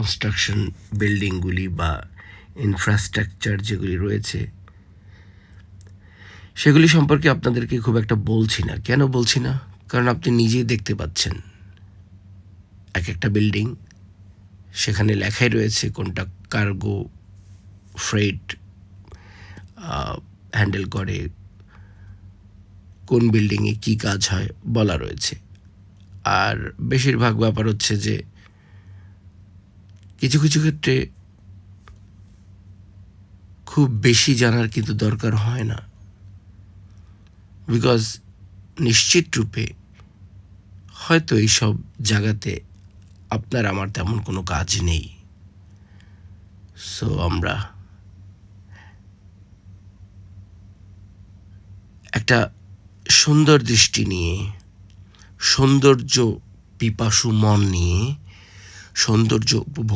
Construction বিল্ডিংগুলি বা infrastructure যেগুলি রয়েছে সেগুলি সম্পর্কে আপনাদেরকে খুব একটা বলছি না। কেন বলছি না? কারণ আপনি নিজেই দেখতে পাচ্ছেন এক একটা বিল্ডিং, সেখানে লেখাই রয়েছে কোনটা কার্গো ফ্রেট হ্যান্ডেল করে, কোন বিল্ডিংয়ে কী কাজ হয় বলা রয়েছে। আর বেশিরভাগ ব্যাপার হচ্ছে যে কিছু কিছু ক্ষেত্রে খুব বেশি জানার কিন্তু দরকার হয় না, বিকজ নিশ্চিত রূপে হয়তো এইসব জায়গাতে আপনার আমার তেমন কোনো কাজ নেই। সো আমরা একটা সুন্দর দৃষ্টি নিয়ে, সৌন্দর্য পিপাসু মন নিয়ে সৌন্দর্য উপভোগ